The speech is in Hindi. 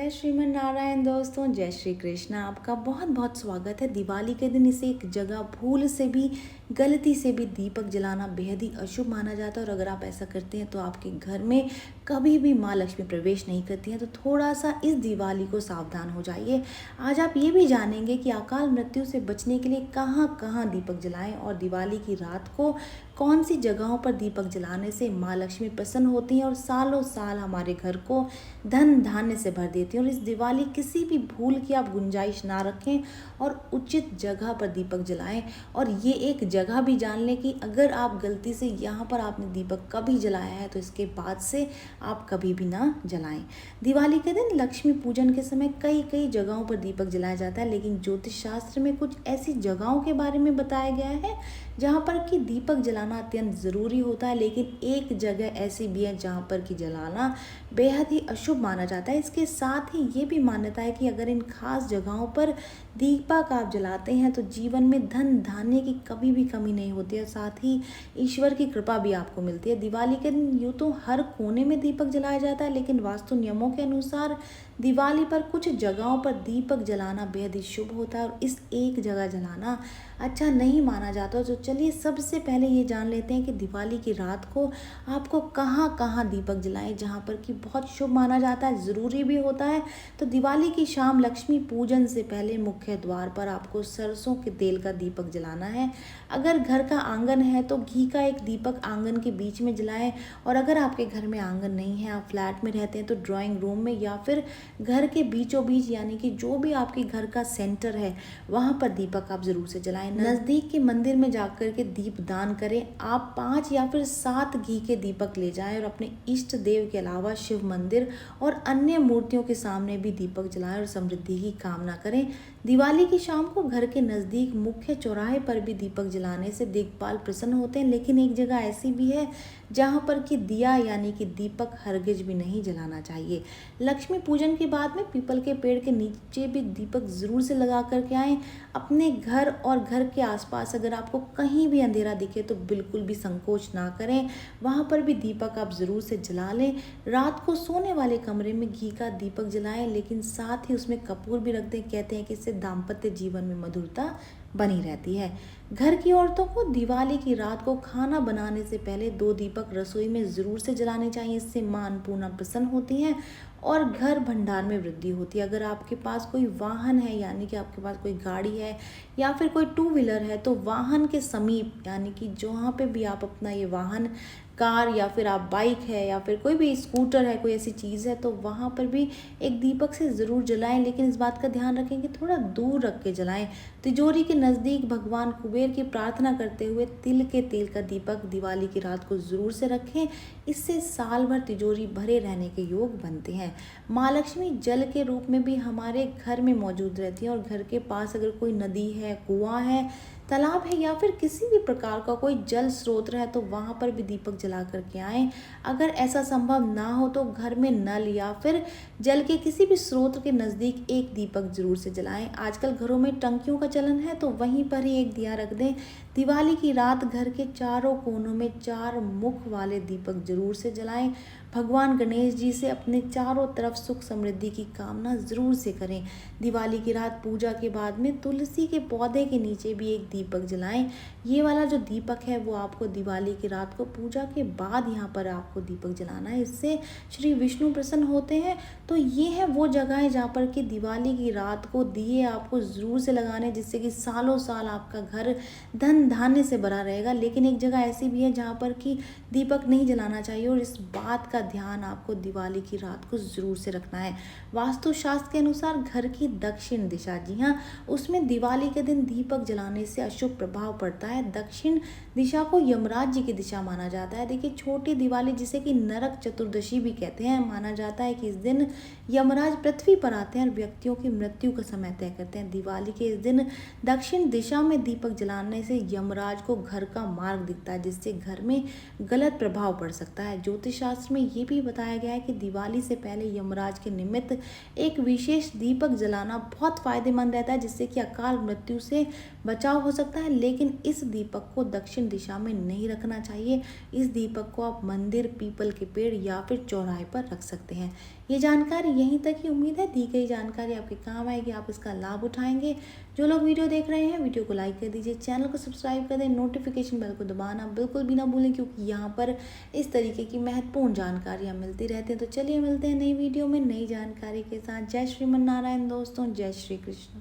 जय श्रीमन नारायण दोस्तों, जय श्री कृष्ण। आपका बहुत बहुत स्वागत है। दिवाली के दिन इसे एक जगह भूल से भी, गलती से भी दीपक जलाना बेहद ही अशुभ माना जाता है और अगर आप ऐसा करते हैं तो आपके घर में कभी भी माँ लक्ष्मी प्रवेश नहीं करती हैं। तो थोड़ा सा इस दिवाली को सावधान हो जाइए। आज आप ये भी जानेंगे कि अकाल मृत्यु से बचने के लिए कहाँ कहाँ दीपक जलाएं और दिवाली की रात को कौन सी जगहों पर दीपक जलाने से माँ लक्ष्मी प्रसन्न होती हैं और सालों साल हमारे घर को धन धान्य से भर देती हैं। और इस दिवाली किसी भी भूल की आप गुंजाइश ना रखें और उचित जगह पर दीपक जलाएं। और ये एक जगह भी जान लें कि अगर आप गलती से यहाँ पर आपने दीपक कभी जलाया है तो इसके बाद से आप कभी भी ना जलाएं। दिवाली के दिन लक्ष्मी पूजन के समय कई कई जगहों पर दीपक जलाया जाता है, लेकिन ज्योतिष शास्त्र में कुछ ऐसी जगहों के बारे में बताया गया है जहाँ पर कि दीपक जलाना अत्यंत ज़रूरी होता है, लेकिन एक जगह ऐसी भी है जहाँ पर कि जलाना बेहद ही अशुभ माना जाता है। इसके साथ ही ये भी मान्यता है कि अगर इन खास जगहों पर दीपक आप जलाते हैं तो जीवन में धन धान्य की कभी भी कमी नहीं होती है, साथ ही ईश्वर की कृपा भी आपको मिलती है। दिवाली के दिन यूँ तो हर कोने में दीपक जलाया जाता है, लेकिन वास्तु नियमों के अनुसार दिवाली पर कुछ जगहों पर दीपक जलाना बेहद ही शुभ होता है और इस एक जगह जलाना अच्छा नहीं माना जाता। तो चलिए सबसे पहले ये जान लेते हैं कि दिवाली की रात को आपको कहाँ कहाँ दीपक जलाएं जहाँ पर कि बहुत शुभ माना जाता है, ज़रूरी भी होता है। तो दिवाली की शाम लक्ष्मी पूजन से पहले मुख्य द्वार पर आपको सरसों के तेल का दीपक जलाना है। अगर घर का आंगन है तो घी का एक दीपक आंगन के बीच में जलाएं और अगर आपके घर में आंगन नहीं है, आप फ्लैट में रहते हैं तो ड्राइंग रूम में या फिर घर के बीचों बीच यानी कि जो भी आपके घर का सेंटर है वहाँ पर दीपक आप ज़रूर से जलाएं। नज़दीक के मंदिर में जाकर के दीप दान करें। आप 5 या फिर 7 घी के दीपक ले जाएं और अपने इष्ट देव के अलावा शिव मंदिर और अन्य मूर्तियों के सामने भी दीपक जलाएं और समृद्धि की कामना करें। दिवाली की शाम को घर के नज़दीक मुख्य चौराहे पर भी दीपक जलाने से दिक्पाल प्रसन्न होते हैं, लेकिन एक जगह ऐसी भी है जहाँ पर कि दिया यानी कि दीपक हरगिज भी नहीं जलाना चाहिए। लक्ष्मी पूजन के बाद में पीपल के पेड़ के नीचे भी दीपक ज़रूर से लगा करके आएँ। अपने घर और घर के आसपास अगर आपको कहीं भी अंधेरा दिखे तो बिल्कुल भी संकोच ना करें, वहाँ पर भी दीपक आप ज़रूर से जला लें। रात को सोने वाले कमरे में घी का दीपक जलाएं, लेकिन साथ ही उसमें कपूर भी रख दें। कहते हैं कि इससे दाम्पत्य जीवन में मधुरता बनी रहती है। घर की औरतों को दिवाली की रात को खाना बनाने से पहले 2 दीपक रसोई में ज़रूर से जलाने चाहिए। इससे मां अन्नपूर्णा प्रसन्न होती हैं और घर भंडार में वृद्धि होती है। अगर आपके पास कोई वाहन है यानी कि आपके पास कोई गाड़ी है या फिर कोई 2 व्हीलर है तो वाहन के समीप यानी कि जहाँ पे भी आप अपना ये वाहन कार या फिर आप बाइक है या फिर कोई भी स्कूटर है, कोई ऐसी चीज़ है तो वहाँ पर भी एक दीपक से ज़रूर जलाएं, लेकिन इस बात का ध्यान रखें कि थोड़ा दूर रख के जलाएं। तिजोरी के नज़दीक भगवान कुबेर की प्रार्थना करते हुए तिल के तेल का दीपक दिवाली की रात को ज़रूर से रखें। इससे साल भर तिजोरी भरे रहने के योग बनते हैं। माँ लक्ष्मी जल के रूप में भी हमारे घर में मौजूद रहती है और घर के पास अगर कोई नदी है, कुआं है, तालाब है या फिर किसी भी प्रकार का कोई जल स्रोत है तो वहाँ पर भी दीपक जला करके आएँ। अगर ऐसा संभव ना हो तो घर में नल या फिर जल के किसी भी स्रोत के नज़दीक एक दीपक ज़रूर से जलाएं। आजकल घरों में टंकियों का चलन है तो वहीं पर ही एक दिया रख दें। दिवाली की रात घर के चारों कोनों में 4 मुख वाले दीपक जरूर से जलाएं। भगवान गणेश जी से अपने चारों तरफ सुख समृद्धि की कामना ज़रूर से करें। दिवाली की रात पूजा के बाद में तुलसी के पौधे के नीचे भी एक दीपक जलाएं। ये वाला जो दीपक है वो आपको दिवाली की रात को पूजा के बाद यहाँ पर आपको दीपक जलाना है, इससे श्री विष्णु प्रसन्न होते हैं। तो ये है वो जगह है जहाँ पर कि दिवाली की रात को दिए आपको ज़रूर से लगाने, जिससे कि सालों साल आपका घर धन धान्य से भरा रहेगा। लेकिन एक जगह ऐसी भी है जहाँ पर कि दीपक नहीं जलाना चाहिए और इस बात का ध्यान आपको दिवाली की रात को ज़रूर से रखना है। वास्तुशास्त्र के अनुसार घर की दक्षिण दिशा, जी हाँ, उसमें दिवाली के दिन दीपक जलाने से अशुभ प्रभाव पड़ता है। दक्षिण दिशा को यमराज जी की दिशा माना जाता है। देखिए छोटी दिवाली जिसे कि नरक चतुर्दशी भी कहते हैं, माना जाता है कि इस दिन यमराज पृथ्वी पर आते हैं और व्यक्तियों की मृत्यु का समय तय करते हैं। दिवाली के इस दिन दक्षिण दिशा में दीपक जलाने से यमराज को घर का मार्ग दिखता है, जिससे घर में गलत प्रभाव पड़ सकता है। ज्योतिष शास्त्र में ये भी बताया गया है कि दिवाली से पहले यमराज के निमित्त एक विशेष दीपक जलाना बहुत फायदेमंद रहता है, जिससे कि अकाल मृत्यु से बचाव हो सकता है। लेकिन इस दीपक को दक्षिण दिशा में नहीं रखना चाहिए। इस दीपक को आप मंदिर, पीपल के पेड़ या फिर चौराहे पर रख सकते हैं। ये जानकारी यहीं तक ही। उम्मीद है दी गई जानकारी आपके काम आएगी, आप इसका लाभ उठाएंगे। जो लोग वीडियो देख रहे हैं, वीडियो को लाइक कर दीजिए, चैनल को सब्सक्राइब कर दें, नोटिफिकेशन बेल को दबाना बिल्कुल भी ना भूलें, क्योंकि यहाँ पर इस तरीके की महत्वपूर्ण जानकारियाँ मिलती रहती हैं। तो चलिए मिलते हैं नई वीडियो में नई जानकारी के साथ। जय श्रीमन नारायण दोस्तों, जय श्री कृष्ण।